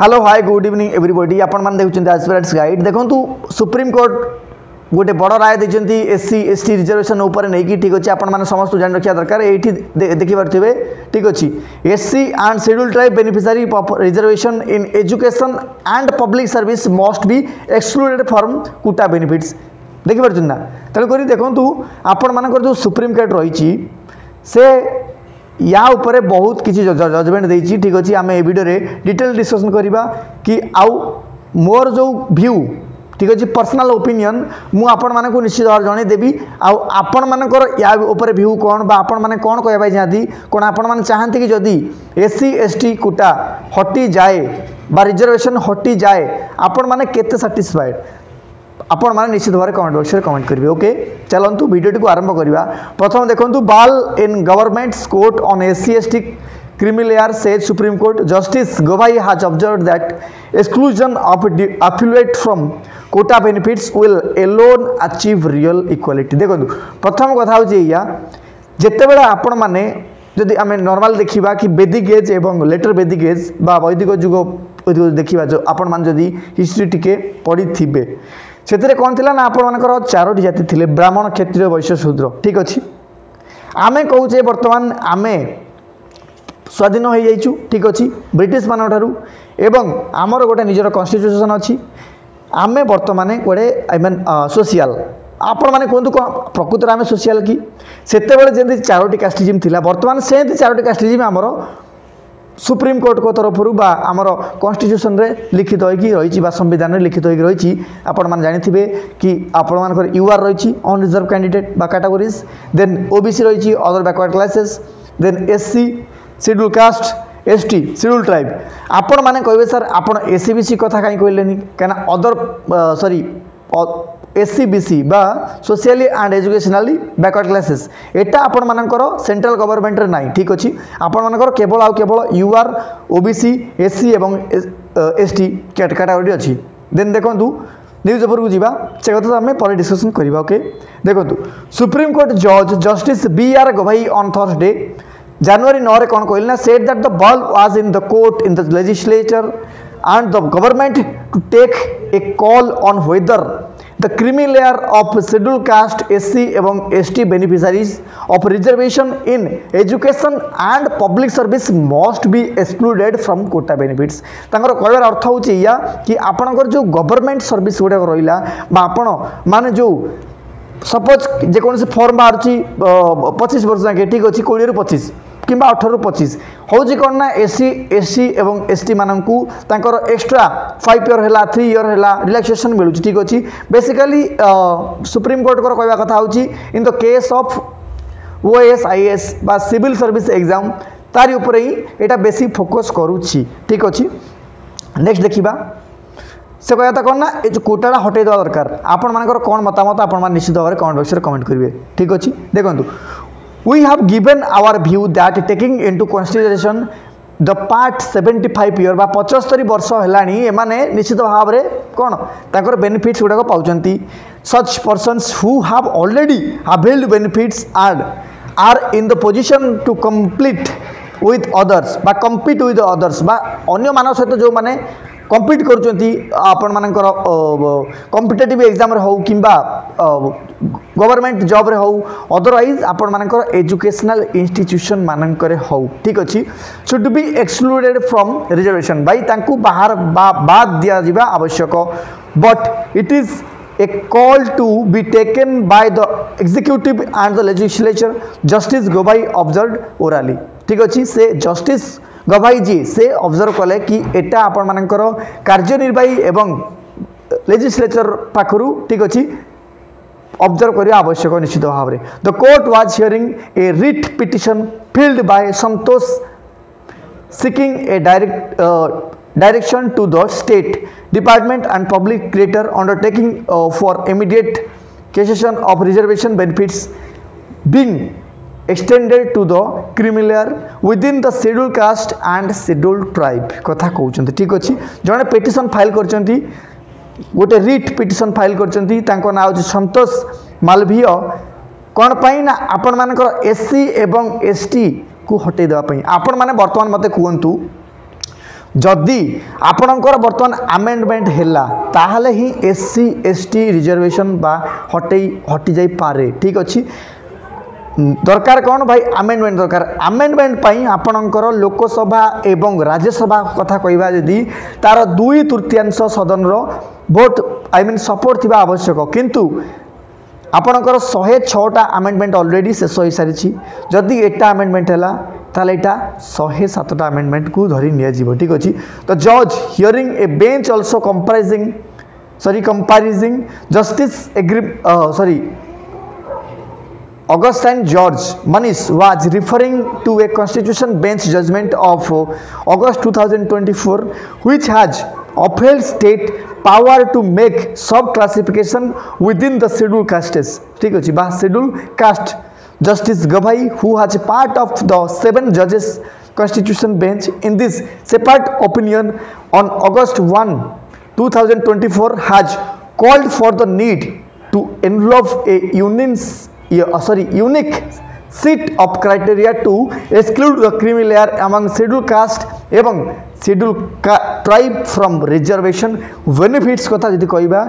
Hello hi good evening everybody आपण मान देखुछन aspirants guide देखंतु सुप्रीम कोर्ट गोटे बड़ राय देछंती एससी एसटी रिजर्वेशन ऊपर नहीं कि ठीक अच्छे आपण माने समस्त जान रखिया दरकार एठी देखि पारथिबे ठीक अछि SC and schedule tribe beneficiary reservation in education and public service must be excluded from quota benefits देखि पारछन ना तले करी देखंतु आपण मानकर जो सुप्रीम कोर्ट रहिछि से या ऊपर बहुत किसी जजमेंट देछि ठीक अच्छे आम ए वीडियो रे डिटेल डिस्कशन करबा कि आउ मोर जो व्यू ठीक अच्छे पर्सनल ओपिनियन मु आपण मानक निश्चित भाव जणे देबी आपण मानकर या ऊपर व्यू कौन बा आपण माने कौन कहबा चाहती कौन आपण माने चाहते कि जदि एससी एसटी कोटा हटी जाए बा रिजर्वेशन हटी जाए आपण माने केते सैटिस्फाइड आपण माने निश्चित भाव कमेंट बॉक्स रे कमेंट करिवे ओके चलंतु वीडियो को आरंभ करिवा प्रथम देखंतु बाल in government court on SC ST criminal layer says Supreme Court Justice Govai has observed that exclusion of affiliate from quota benefits will alone achieve real equality देखो प्रथम कथा होची या जेते बेला आपण माने जदि आमे नॉर्मल देखिबा कि वैदिक एज एवं लेटर वैदिक एज बा वैदिक जुग देखिबा जो आपण मान जदि हिस्ट्री टिके पढ़ी थिबे सेतरे कोन थिला ना आपण मानकर चारोटी जाति थिले ब्राह्मण क्षत्रिय वैश्य शूद्र ठीक अछि आमे कहूचे वर्तमान आमे स्वाधीन हो जाइछु ठीक अच्छी ब्रिटिश मान एवं आमर गोटे निजर कन्स्टिट्यूशन अच्छी आमे बर्तमान गोटे आई मीन सोशल आपण मैंने कहतु कौन प्रकृत आम सोशल कि सेतेबेले जमी चारोटी कास्टिज्म थिला बर्तमान से चारोटी कास्टिज्म आमर सुप्रीम कोर्ट को तरफ आमर कन्स्टिट्यूशन रे लिखित होगी रही संविधान में लिखित होगी रही आपण मैंने जानी कि आपण मानकर यूआर रही अनरिजर्व कैंडिडेट बा कैटेगोरीज देन ओबीसी रही other backward classes then SC schedule caste ST schedule tribe आपण माने कहबे सर आपण एससीबीसी कथा काई कहलेनी काना अदर सॉरी एससीबीसी बा socially and educationally backward classes एटा आपण मानकर सेंट्रल गवर्नमेंट रे नाही ठीक अछि आपण मानकर केवल यूआर ओबीसी एससी एवं एसटी कैटेगरी अछि देन देखंतु न्यूज पेपर को जीवा से कथा आम पर डिस्कशन करबा ओके देखंतु सुप्रीम कोर्ट जज जस्टिस बीआर गवाई ऑन थर्सडे January 9 कौन कहना said that the ball was in the court in the legislature and the government to take a call on whether the creamy layer of scheduled caste SC एवं ST beneficiaries of reservation in education and public service must be excluded from quota benefits तांकर कहबार अर्थ होची या कि आपनकर जो government service गुडा रहिला बा आपण माने जो सपोज जे कौन से फॉर्म बाहर 25 वर्ष जाके ठीक अच्छी 20 ରୁ 25 कि 18 ରୁ 25 हूँ कौन ना एससी एससी एवं एसटी मानू तांकर एक्स्ट्रा 5 ईयर है 3 ईयर है रिलैक्सेशन मिलूँ ठीक अच्छे बेसिकली सुप्रीम कोर्ट को कहवा कथा होची in the case of OS IAS बा सिविल सर्विस एग्जाम तारी ऊपर ही एटा बेसी फोकस करुच्ची ठीक अच्छे नेक्स्ट देखिबा से कहता कौन ना ये जो कोटाटा हटे देवा दरकार आपण मानकर कौन मतामत आपण मान निश्चित भाव कमेंट बॉक्स रे कमेंट करेंगे ठीक अच्छे देखो we have given our view that taking into consideration the part 75 year बा 75 वर्ष है एमाने निश्चित भाव में कौन तांकर बेनिफिट्स गुड़ाक पाउचंती such persons who have already availed benefits and are in the position to complete with others बा कम्पीट विथ अदर्स बा अन्य मान सहित जो माने कम्पीट करुँच आपण मानकर कम्पिटेटिव एग्जाम हो कि गवर्नमेंट जॉब रे हो अदरवाइज आपण मानकर एजुकेशनल इंस्टीट्यूशन मानकर हो ठीक अच्छे should be excluded from reservation भाई तांकू बाहर बाद दिया जिबा आवश्यक but it is a call to be taken by the executive and the legislature justice Gavai observed orally ठीक अच्छे से जस्टिस गवाई जी से ऑब्जर्व कले कि एटा आपण मानकर कार्यनिर्वाही एवं लेजिस्लेचर पाखरु ठीक अच्छे ऑब्जर्व करिया आवश्यक निश्चित भाव में the court was hearing a writ petition filed by Santosh seeking a direction to the state department and public creator undertaking for immediate cessation of reservation benefits being extended to the creamy layer within the scheduled caste and scheduled tribe कथा कहते ठीक अच्छे जड़े petition file करचंती गोटे writ petition file करचंती तांको ना होची संतोष मालवीय कौन पाई ना आपण मानकर एससी एवं एसटी को हटे देवा पाई आपण माने वर्तमान मते कहंतु जदि आपणकर बर्तमान आमेंडमेंट हैला ताहले ही एससी एसटी रिजर्वेशन बा हटि जाई पारे ठीक अच्छी दरकार कौन भाई आमेंडमेंट दरकार आमेंडमेंट पाई आपणकर लोकसभा एवं राज्यसभा कथा कहवा जदि तार 2/3 सदन रो वोट आई मीन सपोर्ट थिबा आवश्यक किंतु आपणकर 106टा आमेंडमेंट ऑलरेडी शेष हो सारी जदि एटा आमेंडमेंट है ताले एटा 107टा आमेंडमेंट को धरी निया जीवो ठीक अच्छी तो जज hearing A bench also कंपेरिजिंग justice Augustine George Manish was referring to a constitution bench judgment of August 2024 which has upheld state power to make sub classification within the scheduled castes ठीक अछि बा scheduled caste Justice Gavai who has part of the 7 judges constitution bench in this separate opinion on August 1 2024 has called for the need to envelop a unique set of criteria to exclude the creamy layer among scheduled caste एवं scheduled tribe from reservation benefits कथा जदि कहबा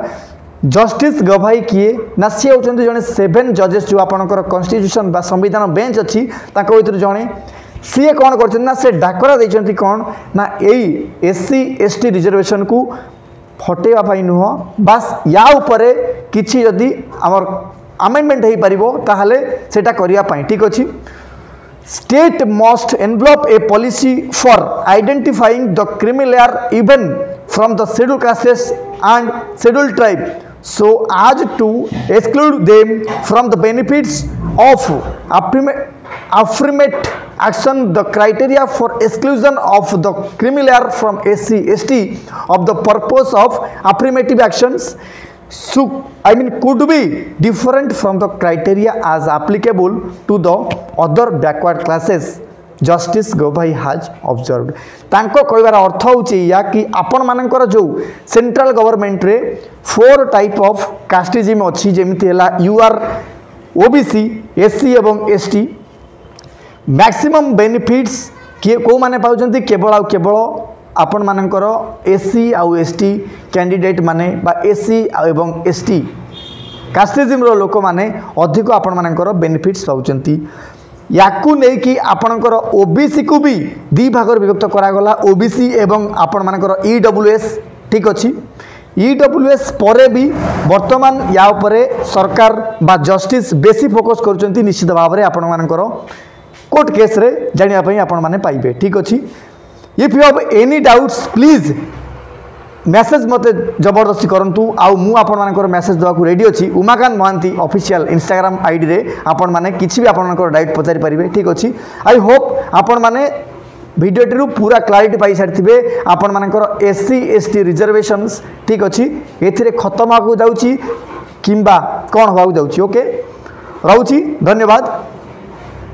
justice Gavai किए ना सी होचंती जने 7 जजेस जो आपनकर कॉन्स्टिट्यूशन बा संविधान बेंच अछि ताको भीतर जने सी कोन करछन ना से डाकरा दैछंती कोन ना एई एससी एसटी रिजर्वेशन को हटेवा पाई नुह बस या ऊपर किछि जदि हमर आमेंडमेंट हो पारिबो ताहले सेटा करिया पाई ठीक अछि state must envelope A policy for identifying the creamy layer even from the scheduled castes and scheduled tribe so as to exclude them from the benefits of affirmative action. The criteria for exclusion of the creamy layer from SC ST of the purpose of affirmative actions could be different from the criteria as applicable to the other backward classes. Justice Gavai has observed. तांको कहबार अर्थ होची या कि आपण मानकर जो central government रे 4 type of casteism अछि जेमिति हला यूआर ओबीसी एससी एवं एसटी मैक्सिमम बेनिफिट्स के को माने पाउचंती केवल आपण मानकर एससी आउ एसटी कैंडिडेट माने बा एससी एवं एसटी कास्टिज्म रो लोक माने अधिक आपण मानकर बेनिफिट्स पाउचंती याकू नहीं कि आपणकर ओबीसी को भी 2 भाग विभक्त करागला ओबीसी एवं आपण मानकर ईडब्ल्यूएस ठीक अच्छी ईडब्ल्यूएस परे भी वर्तमान या उपरे सरकार बा जस्टिस बेसी फोकस करचंती निश्चित भाव में आपण मानकर कोर्ट केस रे जानिया पई आपण माने पाइबे ठीक अच्छी if you have any doubts please message मत जबरदस्ती करंतु आउ मु आपण मानकर मैसेज देवा को रेडी अछि Umakant Mahanti official Instagram ID रे आपण माने किछि भी आपण मानकर डाउट पचारि परिबे ठीक अछि आई होप आपण माने वीडियो टिरु पूरा क्लैरिटी पाई सारथिबे आपण मानकर एससी एसटी रिजर्वेशंस ठीक अछि एथिरे खत्म होको जाउछि किंबा कोन होको जाउछि ओके रहउछि धन्यवाद।